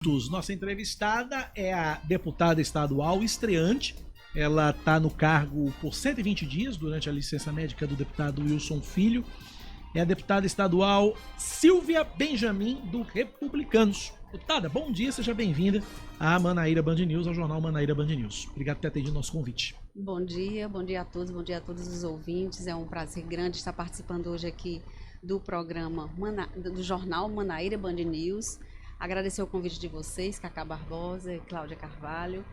Nossa entrevistada é a deputada estadual estreante. Ela está no cargo por 120 dias durante a licença médica do deputado Wilson Filho. É a deputada estadual Silvia Benjamin, do Republicanos. Deputada, bom dia, seja bem-vinda à Manaíra Band News, ao jornal Manaíra Band News. Obrigado por ter atendido nosso convite. Bom dia a todos, bom dia a todos os ouvintes. É um prazer grande estar participando hoje aqui do programa, do jornal Manaíra Band News. Agradecer o convite de vocês, Cacá Barbosa e Cláudia Carvalho.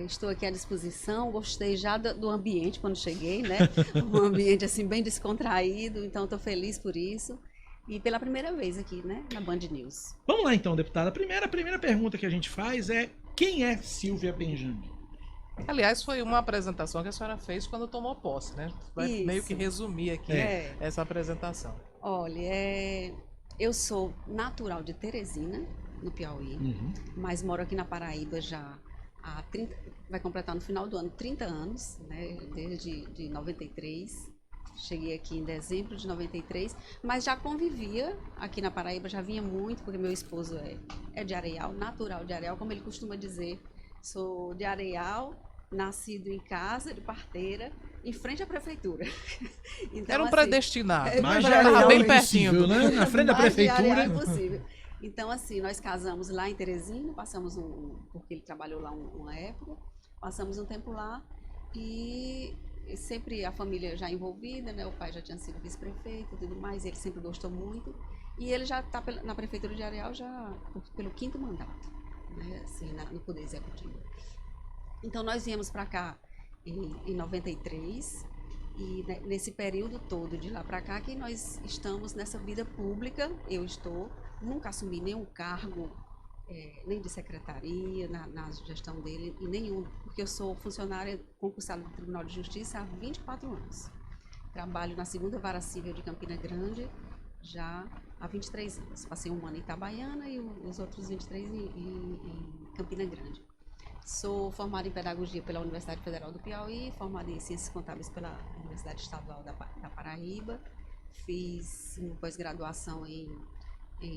Estou aqui à disposição, gostei já do ambiente quando cheguei, né? Um ambiente assim bem descontraído, então estou feliz por isso. E pela primeira vez aqui, né, na Band News. Vamos lá então, deputada. A primeira pergunta que a gente faz é: quem é Silvia Benjamin? Aliás, foi uma apresentação que a senhora fez quando tomou posse, né? Vai Isso. meio que resumir aqui essa apresentação. Olha, eu sou natural de Teresina, no Piauí, mas moro aqui na Paraíba já há 30, vai completar no final do ano 30 anos, né? Desde 93. Cheguei aqui em dezembro de 93, mas já convivia aqui na Paraíba, já vinha muito, porque meu esposo é de Areal, natural de Areal, como ele costuma dizer. Sou de Areal, nascido em casa, de parteira, em frente à prefeitura. Então, era um predestinado, mas já era bem pertinho, né? Na frente da prefeitura. É possível. Então, assim, nós casamos lá em Teresina, passamos porque ele trabalhou lá uma época, passamos um tempo lá e sempre a família já envolvida, né? O pai já tinha sido vice-prefeito e tudo mais, ele sempre gostou muito. E ele já está na prefeitura de Areal já pelo 5º mandato, né? Assim, no Poder Executivo. Então, nós viemos para cá em 93 e nesse período todo de lá para cá que nós estamos nessa vida pública. Eu nunca assumi nenhum cargo, nem de secretaria na gestão dele, e nenhum, porque eu sou funcionária concursada do Tribunal de Justiça há 24 anos. Trabalho na 2ª Vara Civil de Campina Grande já há 23 anos. Passei um ano em Itabaiana e os outros 23 em Campina Grande. Sou formada em Pedagogia pela Universidade Federal do Piauí, formada em Ciências Contábeis pela Universidade Estadual da Paraíba. Fiz uma pós-graduação em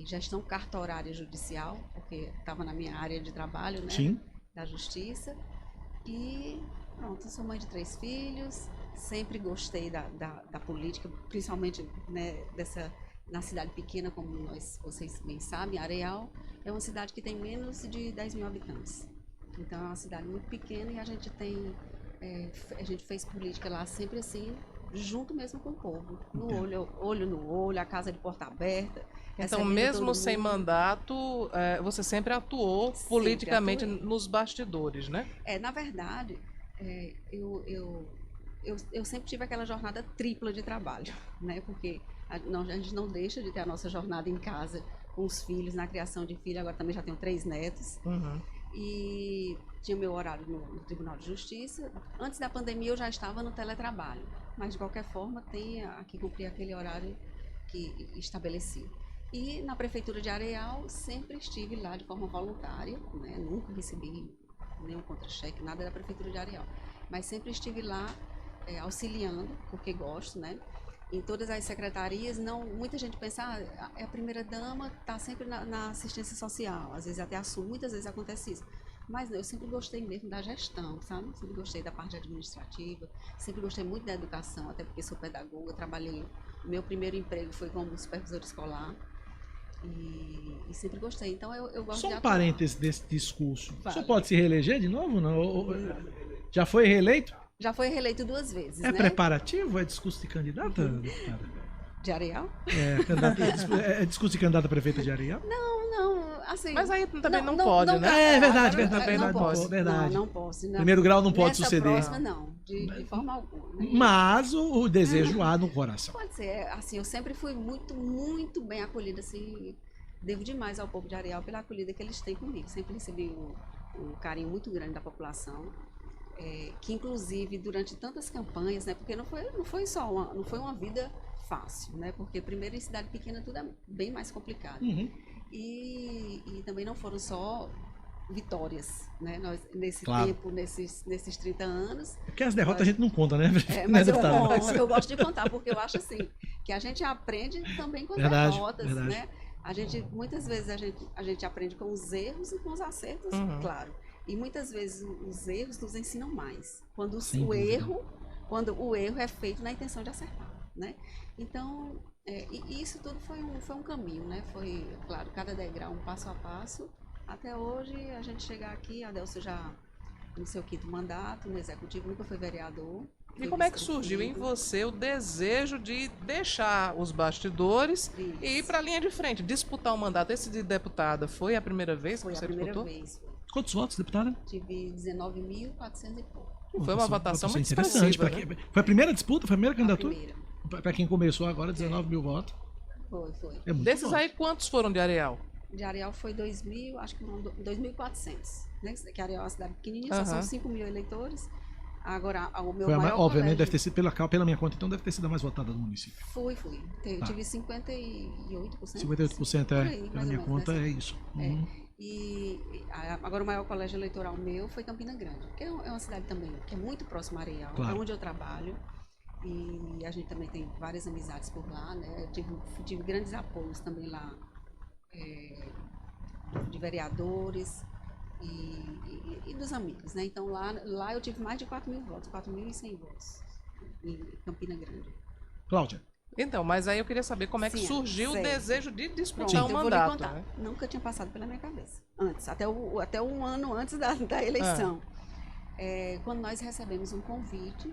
Gestão Cartorária Judicial, porque estava na minha área de trabalho, né? Sim. Da Justiça. E pronto, sou mãe de 3 filhos, sempre gostei da política, principalmente, né, na cidade pequena, como vocês bem sabem, Areal é uma cidade que tem menos de 10 mil habitantes. Então é uma cidade muito pequena e a gente fez política lá sempre assim, junto mesmo com o povo, olho no olho, a casa de porta aberta. Então, mesmo sem mandato, você sempre atuou politicamente nos bastidores, né? Na verdade, eu sempre tive aquela jornada tripla de trabalho, né? Porque a gente não deixa de ter a nossa jornada em casa com os filhos, na criação de filhos. Agora também já tenho 3 netos. E tinha meu horário no Tribunal de Justiça. Antes da pandemia eu já estava no teletrabalho, mas de qualquer forma tem que cumprir aquele horário que estabeleci. E na Prefeitura de Areal sempre estive lá de forma voluntária, né? Nunca recebi nenhum contra-cheque, nada da Prefeitura de Areal, mas sempre estive lá auxiliando, porque gosto, né? Em todas as secretarias, muita gente pensa, é a primeira-dama, está sempre na assistência social, às vezes até assume, muitas vezes acontece isso. Mas eu sempre gostei mesmo da gestão, sabe? Sempre gostei da parte administrativa, sempre gostei muito da educação, até porque sou pedagoga, meu primeiro emprego foi como supervisor escolar e sempre gostei. Então eu gosto de atuar. Só um parêntese desse discurso. Vale. O senhor pode se reeleger de novo? Não? Já foi reeleito? Já foi reeleito 2 vezes, né? Preparativo? É discurso de candidata, deputada? De Areal? É discurso de candidata a prefeita de Areal? Não, assim... Mas aí também não pode, né? É verdade. Não posso. Verdade. Não posso. Não. Primeiro grau não pode Nessa suceder. Próxima, não, de forma alguma. Né? Mas o desejo há no coração. Pode ser. Assim, eu sempre fui muito, muito bem acolhida, assim, devo demais ao povo de Areal pela acolhida que eles têm comigo. Sempre recebi um carinho muito grande da população. Que inclusive durante tantas campanhas, né, porque não foi uma vida fácil, né, porque primeiro em cidade pequena tudo é bem mais complicado. E também não foram só vitórias, né, nós nesse tempo, nesses 30 anos. Porque as derrotas a gente não conta, né? Mas eu gosto de contar, porque eu acho assim, que a gente aprende também com as derrotas, né? Muitas vezes a gente aprende com os erros e com os acertos, claro. E muitas vezes os erros nos ensinam mais. Quando o erro é feito na intenção de acertar, né? Então, e isso tudo foi um caminho, né? Foi, claro, cada degrau, um passo a passo. Até hoje, a gente chegar aqui, a Delcio já no seu 5º mandato, no Executivo, nunca foi vereador. E como é que surgiu em você o desejo de deixar os bastidores e ir para a linha de frente, disputar um mandato? Esse de deputada foi a primeira vez que você disputou? Foi a primeira vez. Quantos votos, deputada? Tive 19.400 e pouco. Foi uma votação muito interessante. expressiva, né? Foi a primeira disputa? Foi a primeira candidatura? Para quem começou agora, 19 mil votos. Foi. É muito Desses voto. aí, quantos foram de Areal? De Areal foi 2.400, né? Que Areal é uma cidade pequenininha, só são 5 mil eleitores. Agora, o meu maior obviamente, colégio... deve ter sido, pela minha conta, então deve ter sido a mais votada do município. Fui. Tive 58%. 58% por aí, pela minha conta, é isso. E agora o maior colégio eleitoral meu foi Campina Grande, que é uma cidade também que é muito próxima a Areal, claro. É onde eu trabalho. E a gente também tem várias amizades por lá, né? Tive grandes apoios também lá, de vereadores e dos amigos, né? Então lá eu tive mais de 4.000 votos, 4.100 votos em Campina Grande. Cláudia. Então, mas aí eu queria saber como é que surgiu o desejo de disputar um mandato. Eu vou lhe contar. Né? Nunca tinha passado pela minha cabeça. Antes, até um ano antes da eleição. Quando nós recebemos um convite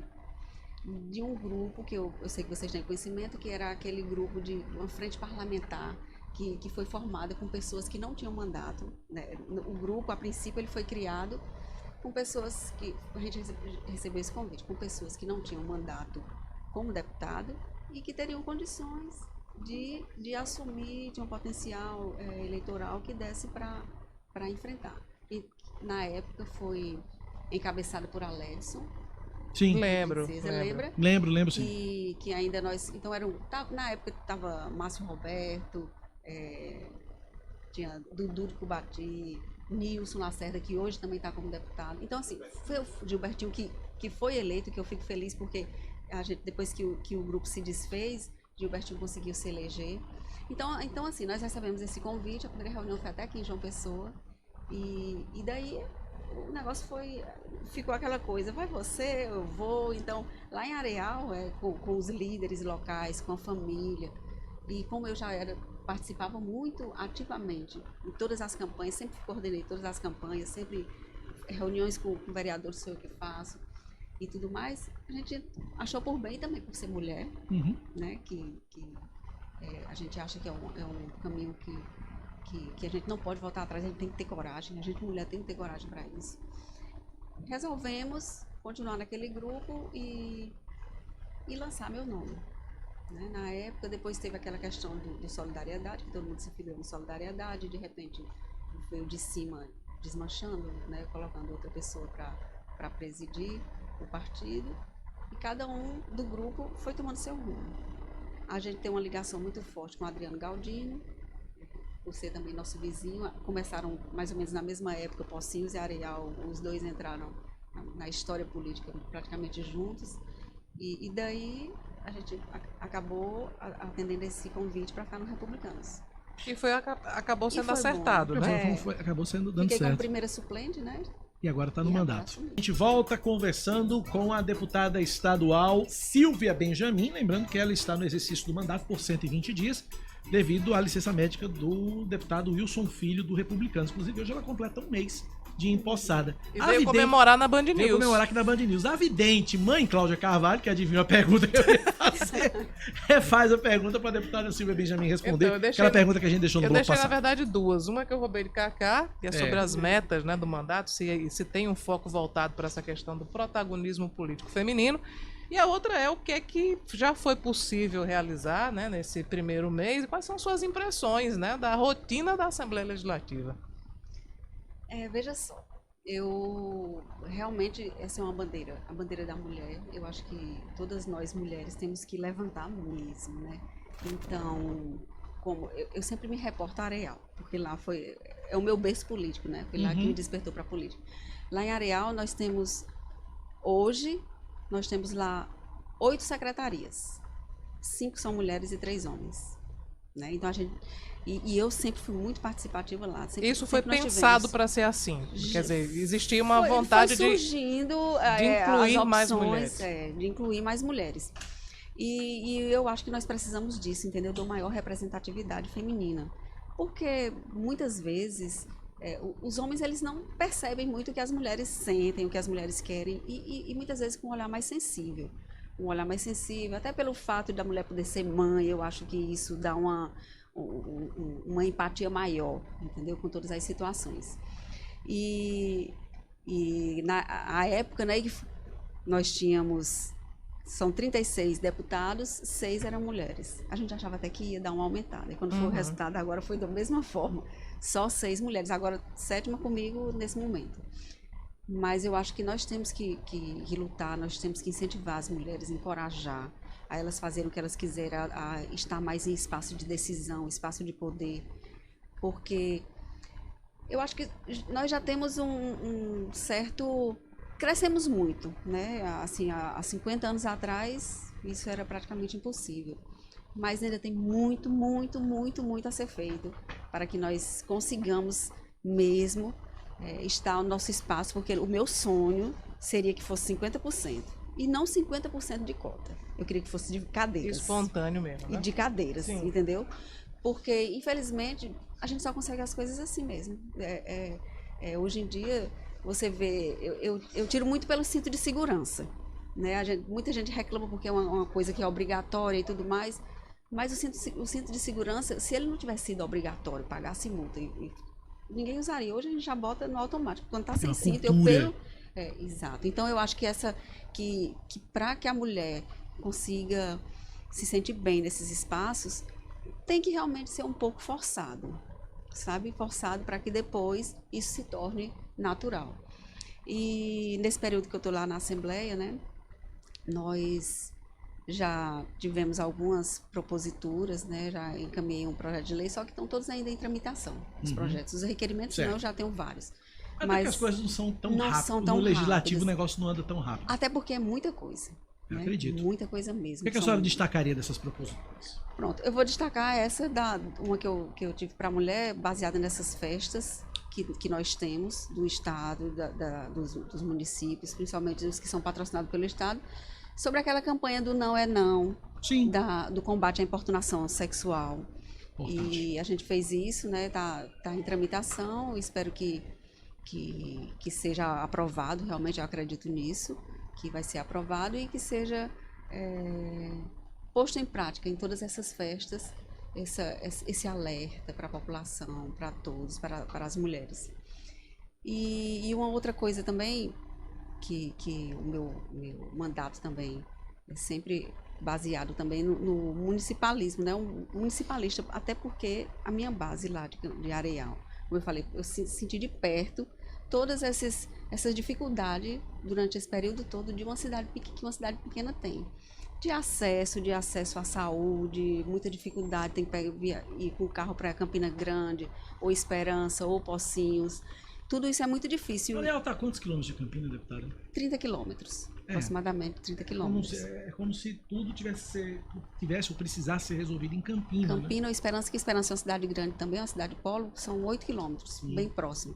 de um grupo que eu sei que vocês têm conhecimento, que era aquele grupo de uma frente parlamentar que foi formada com pessoas que não tinham mandato, né? O grupo, a princípio, ele foi criado com pessoas que... A gente recebeu esse convite, com pessoas que não tinham mandato como deputado e que teriam condições de assumir de um potencial eleitoral que desse para enfrentar. E, na época, foi encabeçada por Aledson. Sim. Lembro. Você lembra? Lembro, sim. Que ainda nós... Então, na época estava Márcio Roberto, tinha Dudu de Cubati, Nilson Lacerda, que hoje também está como deputado. Então, assim, foi o Gilbertinho que foi eleito, que eu fico feliz porque depois que o grupo se desfez, Gilbertinho conseguiu se eleger. Então, assim, nós recebemos esse convite, a primeira reunião foi até aqui em João Pessoa, e daí o negócio ficou aquela coisa, vai você, eu vou. Então, lá em Areal, com os líderes locais, com a família, e como eu já participava muito ativamente em todas as campanhas, sempre coordenei todas as campanhas, sempre reuniões com vereadores, sou eu que faço, e tudo mais, a gente achou por bem também, por ser mulher, né, que a gente acha que é um caminho que a gente não pode voltar atrás, a gente tem que ter coragem, a gente mulher tem que ter coragem para isso. Resolvemos continuar naquele grupo e lançar meu nome. Né? Na época, depois teve aquela questão do Solidariedade, que todo mundo se filiou no Solidariedade, de repente veio de cima desmanchando, né, colocando outra pessoa para presidir o partido, e cada um do grupo foi tomando seu rumo. A gente tem uma ligação muito forte com o Adriano Galdino, por ser também nosso vizinho. Começaram mais ou menos na mesma época, Pocinhos e Areal, os dois entraram na história política praticamente juntos, e daí a gente acabou atendendo esse convite para ficar no Republicanos. E acabou sendo acertado, bom, né? Acabou sendo dando Fiquei certo. como primeira suplente, né? E agora está no mandato. Agora, a gente volta conversando com a deputada estadual Silvia Benjamin, lembrando que ela está no exercício do mandato por 120 dias, devido à licença médica do deputado Wilson Filho, do Republicanos. Inclusive, hoje ela completa um mês de empossada. E veio comemorar na Band News. Veio comemorar aqui na Band News. A vidente, mãe Cláudia Carvalho, que adivinhou a pergunta que eu ia fazer, faz a pergunta para a deputada Silvia Benjamin responder. Então, aquela pergunta que a gente deixou no bloco passado. Eu deixei, na verdade, duas. Uma que eu roubei de Cacá, que é sobre as metas, né, do mandato, se tem um foco voltado para essa questão do protagonismo político feminino. E a outra é o que é que já foi possível realizar, né, nesse primeiro mês, e quais são suas impressões, né, da rotina da Assembleia Legislativa. Veja só, eu realmente, essa é uma bandeira, a bandeira da mulher. Eu acho que todas nós mulheres temos que levantar mesmo, né? Então, como eu sempre me reporto a Areal, porque lá é o meu berço político, né? Foi lá que me despertou para a política. Lá em Areal hoje nós temos lá 8 secretarias, 5 são mulheres e 3 homens, né? Então E eu sempre fui muito participativa lá. Isso foi pensado para ser assim? Quer dizer, existia uma vontade foi surgindo, de incluir as opções, mais mulheres. De incluir mais mulheres. E eu acho que nós precisamos disso, entendeu? De uma maior representatividade feminina. Porque muitas vezes os homens eles não percebem muito o que as mulheres sentem, o que as mulheres querem, e muitas vezes com um olhar mais sensível. Um olhar mais sensível, até pelo fato da mulher poder ser mãe, eu acho que isso dá uma empatia maior, entendeu? Com todas as situações. E na época, né, que nós tínhamos, são 36 deputados, 6 eram mulheres. A gente achava até que ia dar uma aumentada. E quando foi o resultado agora foi da mesma forma. Só 6 mulheres. Agora, 7ª comigo nesse momento. Mas eu acho que nós temos que lutar, nós temos que incentivar as mulheres, encorajar a elas fazerem o que elas quiserem, a estar mais em espaço de decisão, espaço de poder. Porque eu acho que nós já temos um certo... Crescemos muito, né? Assim, há 50 anos atrás, isso era praticamente impossível. Mas ainda tem muito, muito, muito, muito a ser feito para que nós consigamos mesmo estar no nosso espaço, porque o meu sonho seria que fosse 50%. E não 50% de cota. Eu queria que fosse de cadeiras. Espontâneo mesmo, né? E de cadeiras, Sim. entendeu? Porque, infelizmente, a gente só consegue as coisas assim mesmo. Hoje em dia, você vê... Eu tiro muito pelo cinto de segurança. Né? Muita gente reclama porque é uma coisa que é obrigatória e tudo mais. Mas o cinto de segurança, se ele não tivesse sido obrigatório, pagasse multa, ninguém usaria. Hoje a gente já bota no automático. Quando está sem cinto, eu pelo... exato. Então eu acho que para que a mulher consiga se sentir bem nesses espaços, tem que realmente ser um pouco forçado, sabe? Forçado para que depois isso se torne natural. E nesse período que eu estou lá na Assembleia, né, nós já tivemos algumas proposituras, né, já encaminhei um projeto de lei, só que estão todos ainda em tramitação, os projetos. Os requerimentos, não, eu já tenho vários. Mas que as coisas não são tão rápidas. No legislativo o negócio não anda tão rápido. Até porque é muita coisa. Eu acredito. Muita coisa mesmo. O que a senhora destacaria dessas proposituras? Pronto, eu vou destacar essa, uma que eu tive para a mulher, baseada nessas festas que nós temos do Estado, dos municípios, principalmente os que são patrocinados pelo Estado, sobre aquela campanha do Não é Não, sim, do combate à importunação sexual. Importante. E a gente fez isso, né? Tá em tramitação, espero que seja aprovado, realmente eu acredito nisso, que vai ser aprovado e que seja posto em prática em todas essas festas, esse alerta para a população, para todos, para as mulheres. E uma outra coisa também, que o meu mandato também é sempre baseado também no municipalismo, né? Um municipalista, até porque a minha base lá de Areal, como eu falei, eu senti de perto todas essas dificuldades durante esse período todo que uma cidade pequena tem. De acesso à saúde, muita dificuldade, tem que ir com o carro para Campina Grande, ou Esperança, ou Pocinhos. Tudo isso é muito difícil. Areal está a quantos quilômetros de Campina, deputada? 30 quilômetros, aproximadamente 30 quilômetros. É como se tudo tivesse ou precisasse ser resolvido em Campina. Campina, né? ou Esperança, que Esperança é uma cidade grande também, é uma cidade polo, são 8 quilômetros, bem próximo.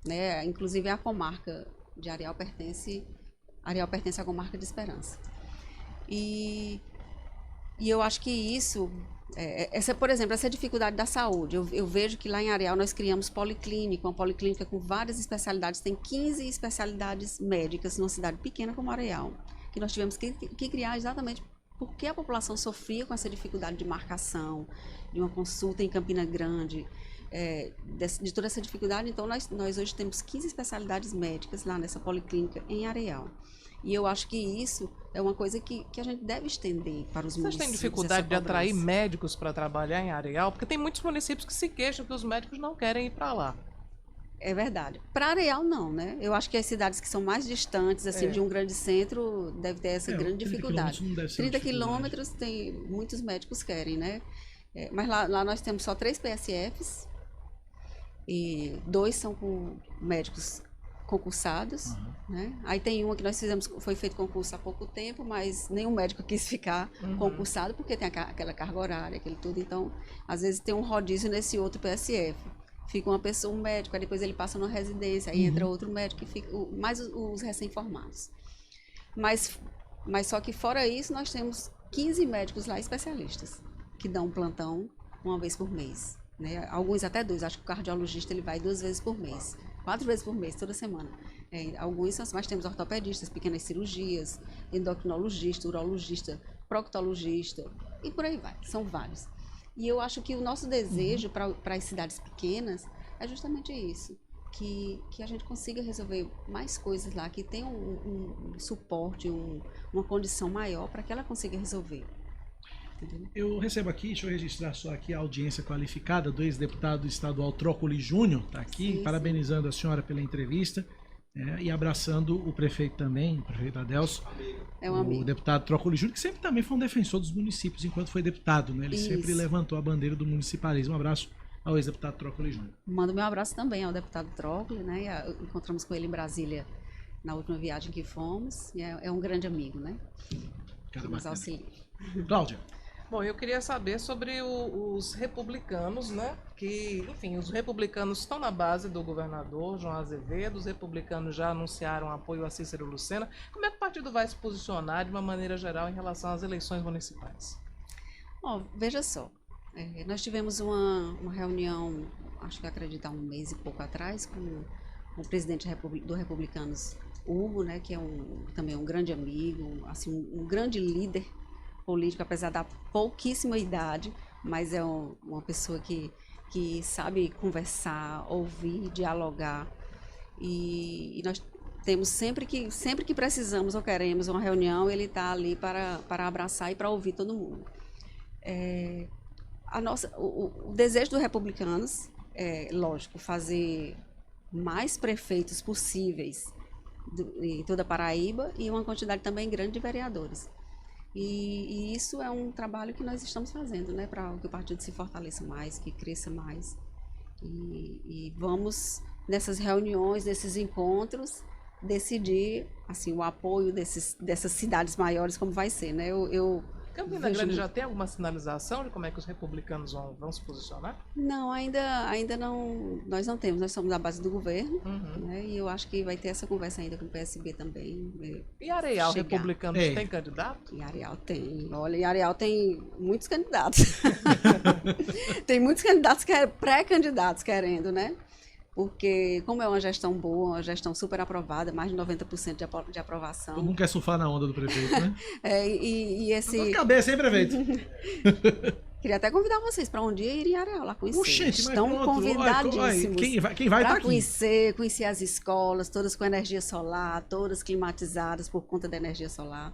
Né? Inclusive a comarca de Areal pertence à comarca de Esperança. E eu acho que isso, por exemplo, essa dificuldade da saúde, eu vejo que lá em Areal nós criamos uma policlínica com várias especialidades, tem 15 especialidades médicas numa cidade pequena como Areal, que nós tivemos que criar exatamente porque a população sofria com essa dificuldade de marcação, de uma consulta em Campina Grande, de toda essa dificuldade. Então nós hoje temos 15 especialidades médicas lá nessa policlínica em Areal. E eu acho que isso é uma coisa que a gente deve estender para os municípios. Vocês têm dificuldade de atrair médicos para trabalhar em Areal? Porque tem muitos municípios que se queixam que os médicos não querem ir para lá. É verdade. Para Areal, não, né? Eu acho que as cidades que são mais distantes, assim, de um grande centro, deve ter essa grande dificuldade. 30 quilômetros, tem muitos médicos querem, né? Mas lá nós temos só 3 PSFs e 2 são com médicos concursados, né? Aí tem uma que nós fizemos, foi feito concurso há pouco tempo, mas nenhum médico quis ficar concursado, porque tem aquela carga horária, aquele tudo. Então, às vezes tem um rodízio nesse outro PSF. Fica uma pessoa, um médico, aí depois ele passa numa residência, aí entra outro médico, e fica, mais os recém-formados. Mas só que fora isso, nós temos 15 médicos lá especialistas, que dão plantão uma vez por mês, né? Alguns até 2, acho que o cardiologista ele vai 2 vezes por mês, 4 vezes por mês, toda semana. Alguns são, mas temos ortopedistas, pequenas cirurgias, endocrinologista, urologista, proctologista, e por aí vai, são vários. E eu acho que o nosso desejo para as cidades pequenas é justamente isso, que a gente consiga resolver mais coisas lá, que tenha um suporte, uma condição maior para que ela consiga resolver. Entendeu? Eu recebo aqui, deixa eu registrar só aqui a audiência qualificada do ex-deputado estadual Trócoli Júnior, está aqui, Sim, parabenizando a senhora pela entrevista, e abraçando o prefeito também, o prefeito Adelso, É um amigo. o deputado Trócoli Júnior, que sempre também foi um defensor dos municípios enquanto foi deputado, né? Ele sempre Isso. levantou a bandeira do municipalismo. Um abraço ao ex-deputado Trócoli Júnior. Mando meu abraço também ao deputado Trócoli, né? Encontramos com ele em Brasília na última viagem que fomos, e é um grande amigo, né? Cara Que nos bacana. auxilia. Cláudia. Bom, eu queria saber sobre os republicanos, né? Que, enfim, os republicanos estão na base do governador João Azevedo, os republicanos já anunciaram apoio a Cícero Lucena. Como é que o partido vai se posicionar de uma maneira geral em relação às eleições municipais? Ó, veja só, nós tivemos uma reunião, acho que acredito há um mês e pouco atrás, com o presidente do Republicanos, Hugo, né? Que é também um grande amigo, assim, um grande líder político, apesar da pouquíssima idade, mas é uma pessoa que sabe conversar, ouvir, dialogar, e nós temos sempre que precisamos ou queremos uma reunião, ele está ali para abraçar e para ouvir todo mundo. O desejo dos republicanos é, lógico, fazer mais prefeitos possíveis em toda a Paraíba e uma quantidade também grande de vereadores. E isso é um trabalho que nós estamos fazendo, né, para que o partido se fortaleça mais, que cresça mais. E vamos, nessas reuniões, nesses encontros, decidir assim, o apoio dessas cidades maiores, como vai ser. Né? Campina Grande já tem alguma sinalização de como é que os republicanos vão se posicionar? Não, ainda não, nós não temos, nós somos da base do governo, né, e eu acho que vai ter essa conversa ainda com o PSB também. E Areal, chegar. republicanos tem candidato? E Areal tem, olha, e Areal tem muitos candidatos. Tem muitos candidatos, pré-candidatos querendo, né? Porque como é uma gestão boa, uma gestão super aprovada, mais de 90% de aprovação. Todo mundo quer surfar na onda do prefeito, né? E esse... Tá cabeça, hein, prefeito? Queria até convidar vocês para um dia ir em Areal lá conhecer. Oxente, estão convidadíssimos. Quem vai tá aqui? Conhecer as escolas, todas com energia solar, todas climatizadas por conta da energia solar.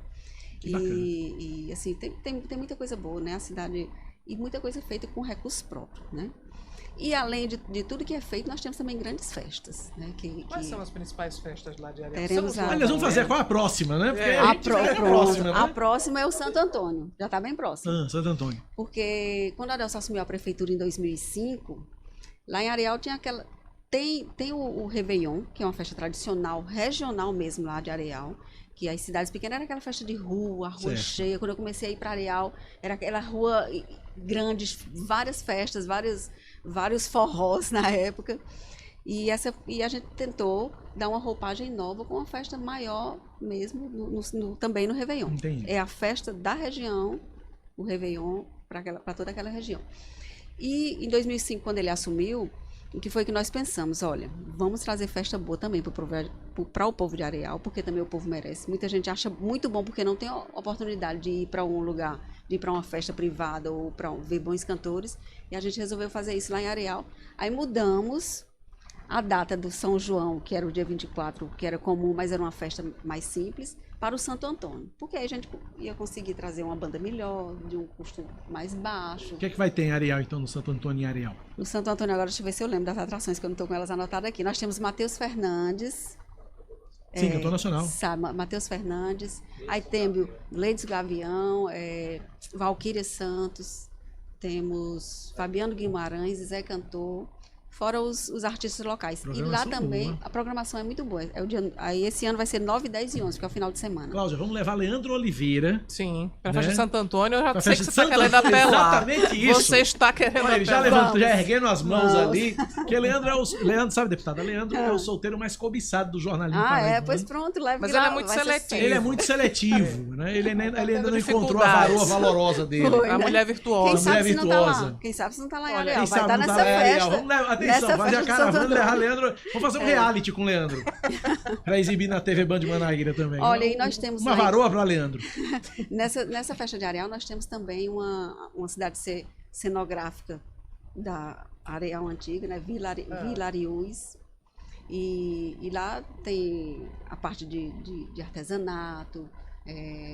E assim, tem muita coisa boa, né? A cidade... E muita coisa feita com recursos próprios, né? E além de tudo que é feito, nós temos também grandes festas, né? Quais são as principais festas lá de Areal? Teremos Olha, vamos fazer qual a próxima, né? Porque a próxima é o Santo Antônio, já está bem próximo. Santo Antônio. Porque quando a Adelso assumiu a prefeitura em 2005, lá em Areal tinha aquela... Tem o Réveillon, que é uma festa tradicional, regional mesmo lá de Areal, que as cidades pequenas era aquela festa de rua cheia. Quando eu comecei a ir para Areal, era aquela rua grande, várias festas, vários forrós na época. E a gente tentou dar uma roupagem nova com uma festa maior mesmo, também no Réveillon. Entendi. É a festa da região, o Réveillon, para toda aquela região. E em 2005, quando ele assumiu, o que foi que nós pensamos? Olha, vamos trazer festa boa também para o povo de Areal, porque também o povo merece. Muita gente acha muito bom porque não tem oportunidade de ir para um lugar, de ir para uma festa privada ou para ver bons cantores. E a gente resolveu fazer isso lá em Areal. Aí mudamos a data do São João, que era o dia 24, que era comum, mas era uma festa mais simples, para o Santo Antônio. Porque aí a gente ia conseguir trazer uma banda melhor, de um custo mais baixo. O que é que vai ter em Areal, então, no Santo Antônio e Areal? No Santo Antônio, agora, deixa eu ver se eu lembro das atrações, que eu não estou com elas anotadas aqui. Nós temos Matheus Fernandes. Sim, cantor nacional. Matheus Fernandes. Aí temos Leides Gavião, Valquíria Santos. Temos Fabiano Guimarães, Zé Cantor. fora os artistas locais. E lá Programação também, boa. a programação é muito boa. Aí esse ano vai ser 9, 10 e 11, que é o final de semana. Cláudia, vamos levar Leandro Oliveira. Sim, pra Né? festa de Santo Antônio, eu já Pra sei que festa você de está Santo querendo Antônio, apelar. exatamente isso. Você está querendo Olha, ele já apelar. levantou, já erguendo as mãos Vamos. ali. Porque Leandro, sabe, deputada? Leandro é o solteiro mais cobiçado do jornalismo paraibano. Pois pronto, leve Mas que ele lá é muito vai ser seletivo. sério. Ele é muito seletivo, né? Ele ainda tendo não encontrou a dificuldades. varoa valorosa dele. Foi, A né? mulher Quem virtuosa. mulher sabe se não tá virtuosa. lá? Quem sabe se não tá lá em Olha, Areal? Quem Vai sabe estar não nessa tá lá, festa. Vamos levar, atenção, nessa fazer a festa de caravana, Santo levar Antônio. Leandro. Vamos fazer um reality com o Leandro. Pra exibir na TV Band de Manaíra também. Olha, e nós temos uma lá- varoa pra Leandro. Nessa festa de Areal, nós temos também uma cidade cenográfica da Areal Antiga, né? Vila Ariús. E lá tem a parte de artesanato,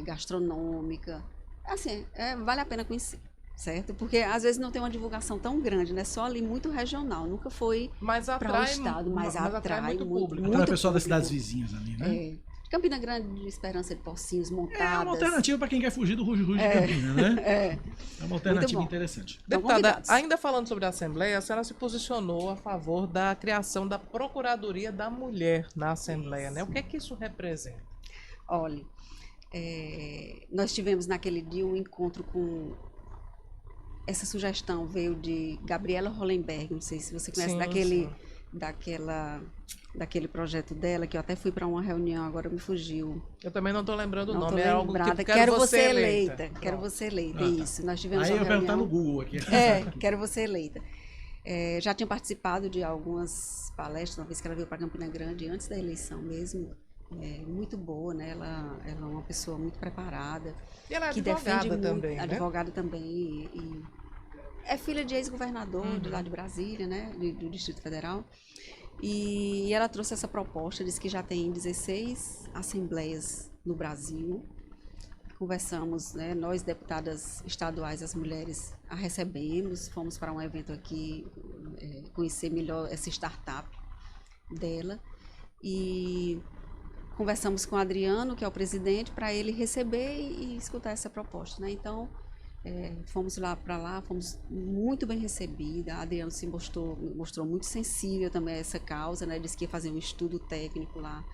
gastronômica. Assim, vale a pena conhecer, certo? Porque às vezes não tem uma divulgação tão grande, né? Só ali muito regional. Nunca foi Mas para o atrai, estado, mas atrai muito público. Até o pessoal das público. cidades vizinhas ali, né? De Campina Grande, de Esperança de Pocinhos, montadas. É uma alternativa para quem quer fugir do Ruge de Campina, né? É uma alternativa bom. interessante. Estão Deputada, convidados. ainda falando sobre a Assembleia, a senhora se posicionou a favor da criação da Procuradoria da Mulher na Assembleia, né? O que é que isso representa? Olha, nós tivemos naquele dia um encontro com... Essa sugestão veio de Gabriela Hollenberg, não sei se você conhece, Sim, daquele projeto dela, que eu até fui para uma reunião, agora me fugiu. Eu também não estou lembrando o Não nome, tô é algo lembrada. tipo, Quero você eleita. Pronto. Quero você eleita, Ah, tá. isso. Nós tivemos Aí uma eu vou perguntar reunião... no Google aqui. Quero você eleita. Já tinha participado de algumas palestras, uma vez que ela veio para Campina Grande, antes da eleição mesmo. Muito boa, né? Ela é uma pessoa muito preparada. E ela é que advogada defende também, muito, né? advogada também. E é filha de ex-governador de lá de Brasília, né? Do Distrito Federal. E ela trouxe essa proposta, disse que já tem 16 assembleias no Brasil. Conversamos, né, nós deputadas estaduais, as mulheres, a recebemos, fomos para um evento aqui, conhecer melhor essa startup dela. E conversamos com o Adriano, que é o presidente, para ele receber e escutar essa proposta, né? Então, fomos fomos muito bem recebidas. A Adriano se mostrou muito sensível também a essa causa, né? Disse que ia fazer um estudo técnico lá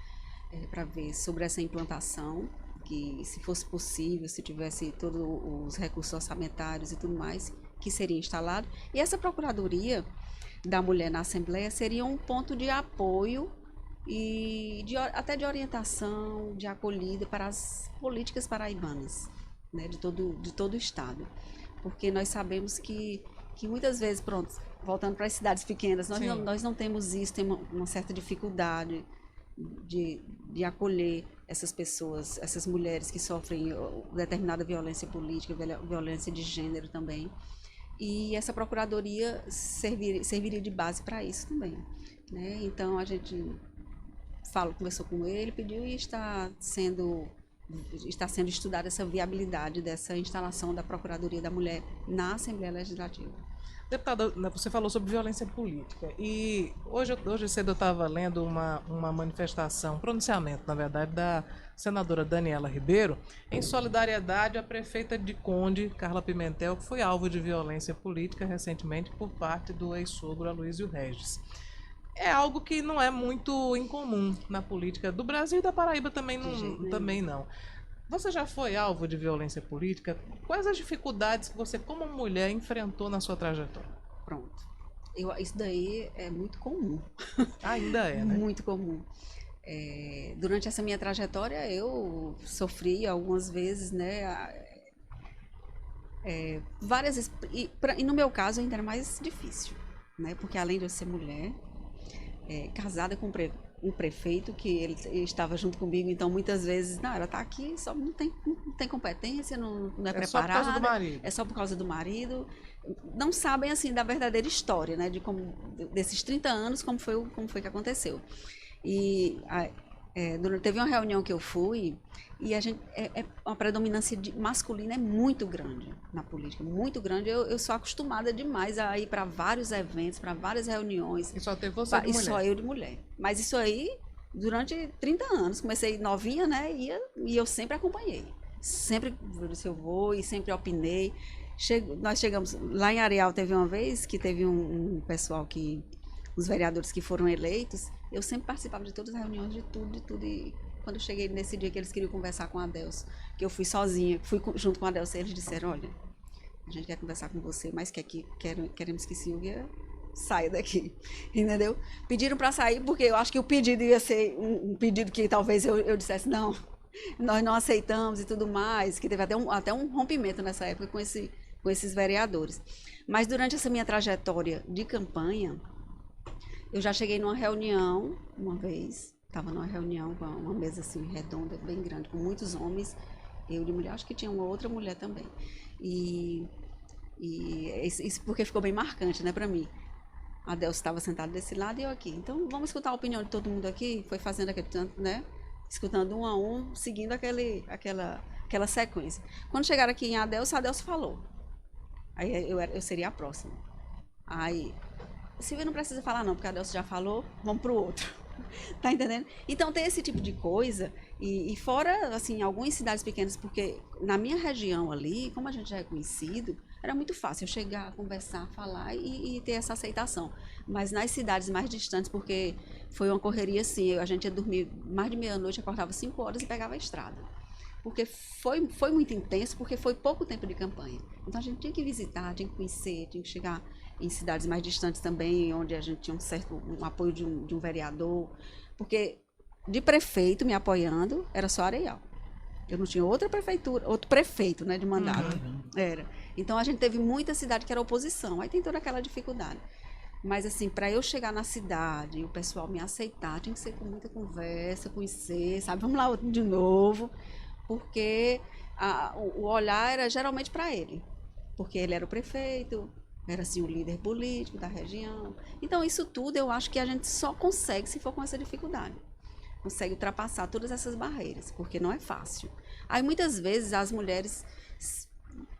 para ver sobre essa implantação, que se fosse possível, se tivesse todos os recursos orçamentários e tudo mais, que seria instalado. E essa Procuradoria da Mulher na Assembleia seria um ponto de apoio e até de orientação, de acolhida para as políticas paraibanas, né, de todo o estado, porque nós sabemos que muitas vezes, pronto, voltando para as cidades pequenas, nós não temos isso, temos uma certa dificuldade de acolher essas pessoas, essas mulheres que sofrem determinada violência política, violência de gênero também, e essa procuradoria serviria de base para isso também, né? Então a gente conversou com ele, pediu e está sendo estudada essa viabilidade dessa instalação da Procuradoria da Mulher na Assembleia Legislativa. Deputada, você falou sobre violência política e hoje cedo eu estava lendo uma manifestação, pronunciamento, na verdade, da senadora Daniela Ribeiro, em solidariedade à prefeita de Conde, Carla Pimentel, que foi alvo de violência política recentemente por parte do ex-sogro Aloysio Regis. É algo que não é muito incomum na política do Brasil e da Paraíba também não. Você já foi alvo de violência política? Quais as dificuldades que você, como mulher, enfrentou na sua trajetória? Pronto. Isso daí é muito comum. Ainda é, né? Muito comum. Durante essa minha trajetória, eu sofri algumas vezes, né? Várias vezes. E no meu caso ainda era mais difícil, né? Porque além de eu ser mulher, casada com um prefeito, que ele estava junto comigo, então muitas vezes, não, ela está aqui, só não tem competência, não é preparada. Só por causa do marido. É só por causa do marido. Não sabem, assim, da verdadeira história, né, desses 30 anos, como foi que aconteceu. E teve uma reunião que eu fui, e a gente, uma predominância masculina é muito grande na política, muito grande. Eu sou acostumada demais a ir para vários eventos, para várias reuniões. E só teve você de mulher. E só eu de mulher. Mas isso aí, durante 30 anos, comecei novinha, né, e eu sempre acompanhei. Sempre disse eu vou e sempre opinei. Nós chegamos, lá em Areal teve uma vez que teve um pessoal que os vereadores que foram eleitos, eu sempre participava de todas as reuniões, de tudo. E quando eu cheguei nesse dia que eles queriam conversar com a Adelso, que eu fui sozinha, junto com a Adelso, eles disseram, olha, a gente quer conversar com você, mas queremos que Silvia saia daqui, entendeu? Pediram para sair porque eu acho que o pedido ia ser um pedido que talvez eu dissesse, não, nós não aceitamos e tudo mais, que teve até um rompimento nessa época com esses vereadores. Mas durante essa minha trajetória de campanha, eu já cheguei numa reunião, uma vez, estava numa reunião com uma mesa assim redonda, bem grande, com muitos homens, eu de mulher, acho que tinha uma outra mulher também. E isso porque ficou bem marcante, né, para mim. A Adelso estava sentada desse lado e eu aqui. Então, vamos escutar a opinião de todo mundo aqui. Foi fazendo aquele tanto, né? Escutando um a um, seguindo aquela sequência. Quando chegaram aqui em Adelso, a Adelso falou. Aí eu seria a próxima. Aí, Silvia não precisa falar não, porque a Adelso já falou, vamos pro outro. Tá entendendo? Então, tem esse tipo de coisa. E fora, assim, algumas cidades pequenas, porque na minha região ali, como a gente já é conhecido, era muito fácil eu chegar, conversar, falar e ter essa aceitação. Mas nas cidades mais distantes, porque foi uma correria assim, a gente ia dormir mais de meia-noite, acordava 5 horas e pegava a estrada. Porque foi muito intenso, porque foi pouco tempo de campanha. Então a gente tinha que visitar, tinha que conhecer, tinha que chegar em cidades mais distantes também, onde a gente tinha um apoio de um vereador. Porque de prefeito me apoiando, era só Areial. Eu não tinha outro prefeito, né, de mandato. Era. Então a gente teve muita cidade que era oposição. Aí tem toda aquela dificuldade. Mas assim, para eu chegar na cidade e o pessoal me aceitar, tinha que ser com muita conversa, conhecer, sabe? Vamos lá de novo. Porque o olhar era geralmente para ele. Porque ele era o prefeito, era assim o líder político da região. Então isso tudo eu acho que a gente só consegue se for com essa dificuldade. Consegue ultrapassar todas essas barreiras, porque não é fácil. Aí muitas vezes as mulheres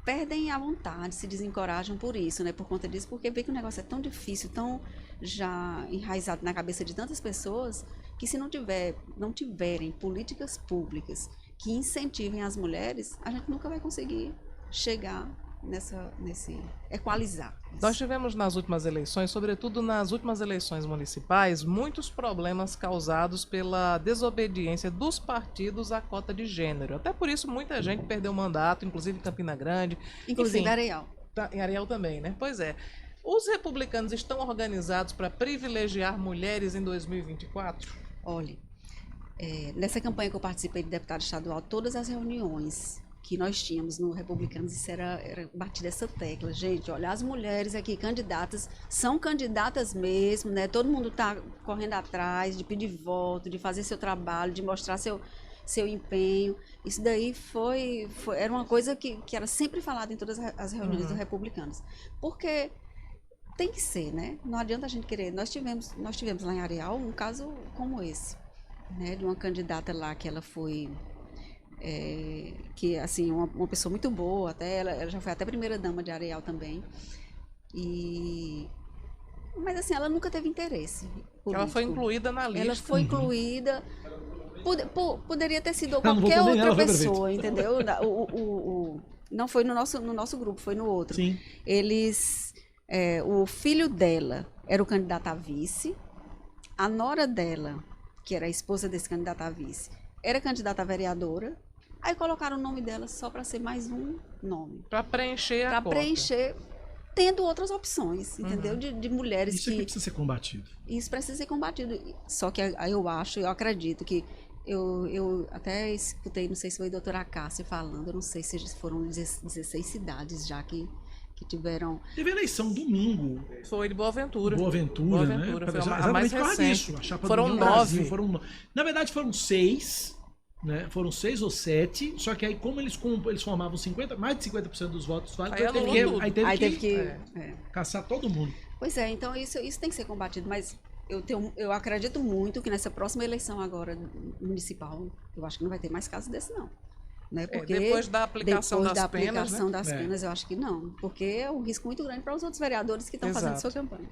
perdem a vontade, se desencorajam por isso, né? Por conta disso, porque vê que o negócio é tão difícil, tão já enraizado na cabeça de tantas pessoas, que se não tiverem políticas públicas que incentivem as mulheres, a gente nunca vai conseguir chegar nesse equalizar. Nós tivemos nas últimas eleições, sobretudo nas últimas eleições municipais, muitos problemas causados pela desobediência dos partidos à cota de gênero. Até por isso muita gente perdeu o mandato, inclusive em Campina Grande. Inclusive Enfim, Areial. Em Areial também, né? Pois é. Os republicanos estão organizados para privilegiar mulheres em 2024? Olha, nessa campanha que eu participei de deputado estadual, todas as reuniões que nós tínhamos no Republicanos, isso era batida essa tecla. Gente, olha, as mulheres aqui candidatas, são candidatas mesmo, né? Todo mundo está correndo atrás de pedir voto, de fazer seu trabalho, de mostrar seu empenho. Isso daí era uma coisa que era sempre falada em todas as reuniões dos Republicanos. Porque tem que ser, né? Não adianta a gente querer. Nós tivemos lá em Areial um caso como esse, né? De uma candidata lá que ela foi... que assim, uma pessoa muito boa, até ela já foi até primeira-dama de Areial também. Mas assim, ela nunca teve interesse político. Ela foi incluída na lista. Ela foi incluída. Poderia ter sido qualquer outra pessoa, entendeu? Não foi no nosso grupo, foi no outro. Sim. O filho dela era o candidato a vice, a nora dela, que era a esposa desse candidato a vice, era candidata a vereadora. Aí colocaram o nome dela só para ser mais um nome. Para preencher a cota. Para preencher, tendo outras opções, entendeu? De mulheres isso que... Isso precisa ser combatido. Isso precisa ser combatido. Só que eu acredito que... Eu até escutei, não sei se foi a doutora Cássia falando, eu não sei se foram 16 cidades já que tiveram... Teve eleição domingo. Foi de Boa Ventura. Boa Ventura, né? Foi a mais recente. A chapa foram do 9. Brasil, na verdade foram 6, né? Foram 6 ou 7, só que aí como eles formavam mais de 50% dos votos válidos, aí teve que caçar todo mundo. Pois é, então isso tem que ser combatido, mas eu acredito muito que nessa próxima eleição agora municipal, eu acho que não vai ter mais casos desse não. Né? Porque depois da aplicação das penas, eu acho que não. Porque é um risco muito grande para os outros vereadores que estão fazendo sua campanha.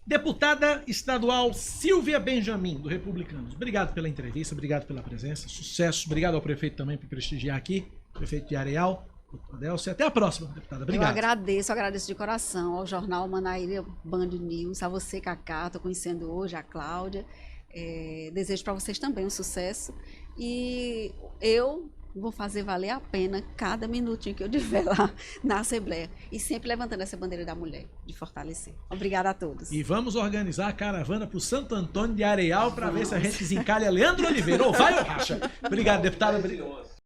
Deputada estadual Silvia Benjamin, do Republicanos. Obrigado pela entrevista, obrigado pela presença, sucesso. Obrigado ao prefeito também por prestigiar aqui, prefeito de Areial. Adelcia, até a próxima, deputada. Eu Obrigado. agradeço de coração ao Jornal Manaíra Band News, a você, Cacá, estou conhecendo hoje, a Cláudia. Desejo para vocês também um sucesso. E eu vou fazer valer a pena cada minutinho que eu estiver lá na Assembleia. E sempre levantando essa bandeira da mulher, de fortalecer. Obrigada a todos. E vamos organizar a caravana para o Santo Antônio de Areal para ver se a gente desencalha Leandro Oliveira. Ou vai ou racha. Obrigado, deputada.